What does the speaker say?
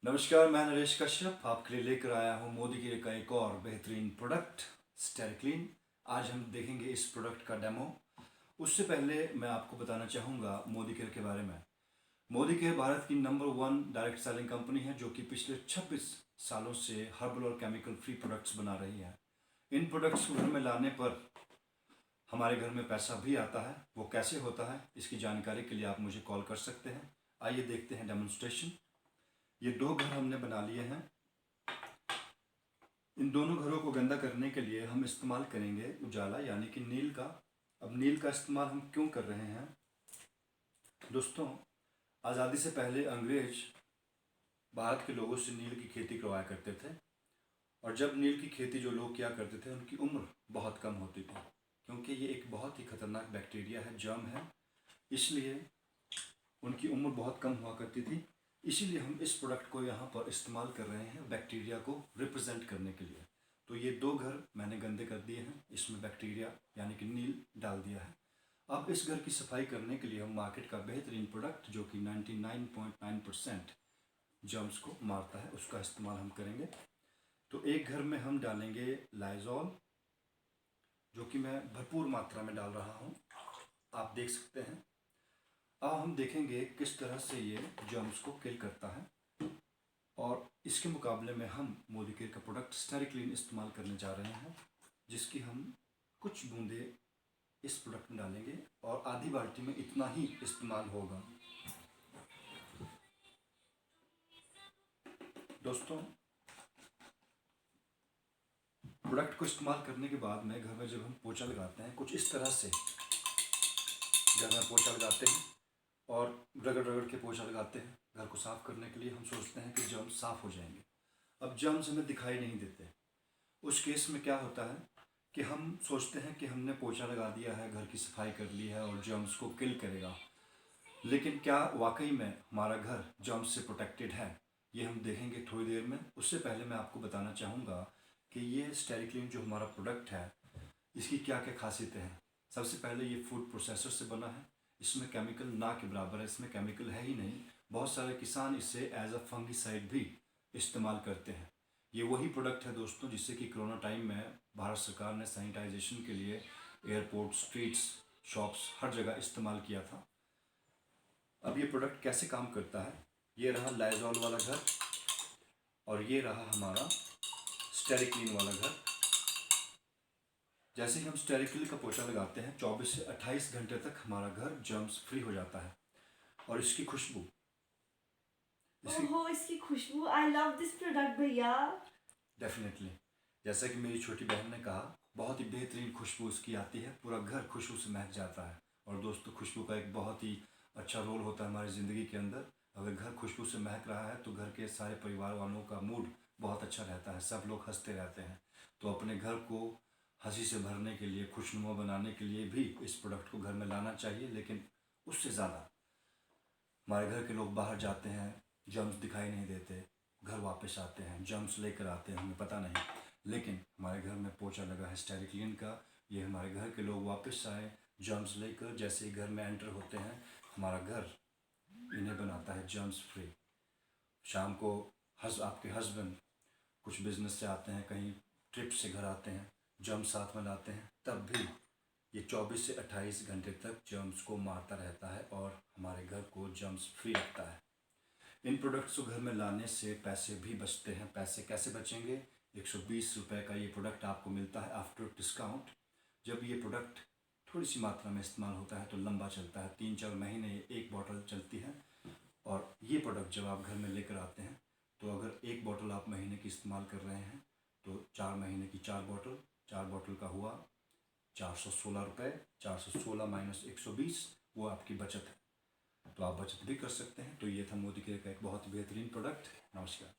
नमस्कार, मैं नरेश कश्यप आपके लिए लेकर आया हूँ मोदी केयर का एक और बेहतरीन प्रोडक्ट स्टेरिक्लीन। आज हम देखेंगे इस प्रोडक्ट का डेमो। उससे पहले मैं आपको बताना चाहूँगा मोदी केयर के बारे में। मोदी केयर भारत की नंबर 1 डायरेक्ट सेलिंग कंपनी है जो कि पिछले 26 सालों से हर्बल और केमिकल फ्री प्रोडक्ट्स बना रही है। इन प्रोडक्ट्स को घर में लाने पर हमारे घर में पैसा भी आता है। वो कैसे होता है, इसकी जानकारी के लिए आप मुझे कॉल कर सकते हैं। आइए देखते हैं डेमोन्स्ट्रेशन। ये 2 घर हमने बना लिए हैं। इन दोनों घरों को गंदा करने के लिए हम इस्तेमाल करेंगे उजाला यानी कि नील का। अब नील का इस्तेमाल हम क्यों कर रहे हैं दोस्तों? आज़ादी से पहले अंग्रेज भारत के लोगों से नील की खेती करवाया करते थे, और जब नील की खेती जो लोग किया करते थे उनकी उम्र बहुत कम होती थी, क्योंकि ये एक बहुत ही खतरनाक बैक्टीरिया है, जर्म है, इसलिए उनकी उम्र बहुत कम हुआ करती थी। इसीलिए हम इस प्रोडक्ट को यहाँ पर इस्तेमाल कर रहे हैं बैक्टीरिया को रिप्रेजेंट करने के लिए। तो ये 2 घर मैंने गंदे कर दिए हैं, इसमें बैक्टीरिया यानी कि नील डाल दिया है। अब इस घर की सफाई करने के लिए हम मार्केट का बेहतरीन प्रोडक्ट जो कि 99.9% जर्म्स को मारता है उसका इस्तेमाल हम करेंगे। तो एक घर में हम डालेंगे लाइजॉल, जो कि मैं भरपूर मात्रा में डाल रहा हूँ, आप देख सकते हैं। अब हम देखेंगे किस तरह से ये जर्म्स को किल करता है, और इसके मुकाबले में हम मोदी केयर का प्रोडक्ट स्टेरिक्लीन इस्तेमाल करने जा रहे हैं, जिसकी हम कुछ बूंदे इस प्रोडक्ट में डालेंगे और आधी बाल्टी में इतना ही इस्तेमाल होगा। दोस्तों, प्रोडक्ट को इस्तेमाल करने के बाद में घर में जब हम पोछा लगाते हैं, कुछ इस तरह से घर में पोछा लगाते हैं और रगड़ रगड़ के पोछा लगाते हैं घर को साफ़ करने के लिए। हम सोचते हैं कि जर्म्स साफ़ हो जाएंगे। अब जर्म्स हमें दिखाई नहीं देते। उस केस में क्या होता है कि हम सोचते हैं कि हमने पोछा लगा दिया है, घर की सफाई कर ली है और जर्म्स को किल करेगा, लेकिन क्या वाकई में हमारा घर जर्म्स से प्रोटेक्टेड है, ये हम देखेंगे थोड़ी देर में। उससे पहले मैं आपको बताना चाहूँगा कि ये स्टेरिक्लीन जो हमारा प्रोडक्ट है, इसकी क्या क्या खासियतें हैं। सबसे पहले ये फूड प्रोसेसर से बना है। इसमें केमिकल ना के बराबर है, इसमें केमिकल है ही नहीं। बहुत सारे किसान इसे एज अ फंगिसाइड भी इस्तेमाल करते हैं। ये वही प्रोडक्ट है दोस्तों जिससे कि कोरोना टाइम में भारत सरकार ने सैनिटाइजेशन के लिए एयरपोर्ट, स्ट्रीट्स, शॉप्स, हर जगह इस्तेमाल किया था। अब ये प्रोडक्ट कैसे काम करता है, ये रहा लाइजॉल वाला घर और ये रहा हमारा स्टेरिक्लीन वाला घर। जैसे ही हम स्टेरिक्लीन का पोछा लगाते हैं 24 से 28 घंटे तक हमारा घर जर्म्स फ्री हो जाता है। और इसकी खुशबू, इसकी खुशबू, आई लव दिस प्रोडक्ट भैया। डेफिनेटली, जैसा कि मेरी छोटी बहन ने कहा, बहुत ही बेहतरीन खुशबू इसकी आती है, पूरा घर खुशबू से महक जाता है। और दोस्तों, खुशबू का एक बहुत ही अच्छा रोल होता है हमारी ज़िंदगी के अंदर। अगर घर खुशबू से महक रहा है तो घर के सारे परिवार वालों का मूड बहुत अच्छा रहता है, सब लोग हंसते रहते हैं। तो अपने घर को हंसी से भरने के लिए, खुशनुमा बनाने के लिए भी इस प्रोडक्ट को घर में लाना चाहिए। लेकिन उससे ज़्यादा हमारे घर के लोग बाहर जाते हैं, जर्म्स दिखाई नहीं देते, घर वापस आते हैं, जर्म्स लेकर आते हैं, हमें पता नहीं। लेकिन हमारे घर में पोछा लगा है स्टेरिक्लीन का, ये हमारे घर के लोग वापस आए जर्म्स लेकर। जैसे ही घर में एंटर होते हैं, हमारा घर इन्हें बनाता है जर्म्स फ्री। शाम को आपके हस्बैंड कुछ बिजनेस से आते हैं, कहीं ट्रिप से घर आते हैं, जर्म्स साथ में लाते हैं, तब भी ये 24 से 28 घंटे तक जर्म्स को मारता रहता है और हमारे घर को जर्म्स फ्री रखता है। इन प्रोडक्ट्स को घर में लाने से पैसे भी बचते हैं। पैसे कैसे बचेंगे? 120 रुपये का ये प्रोडक्ट आपको मिलता है आफ्टर डिस्काउंट। जब ये प्रोडक्ट थोड़ी सी मात्रा में इस्तेमाल होता है तो लंबा चलता है, 3-4 महीने एक बॉटल चलती है। और ये प्रोडक्ट जब आप घर में लेकर आते हैं तो अगर एक बॉटल आप महीने की इस्तेमाल कर रहे हैं तो 4 महीने की 4 बॉटल, 4 बॉटल का हुआ 416 रुपये। 416 माइनस 120, वो आपकी बचत है। तो आप बचत भी कर सकते हैं। तो ये था मोदी केयर का एक बहुत बेहतरीन प्रोडक्ट। नमस्कार।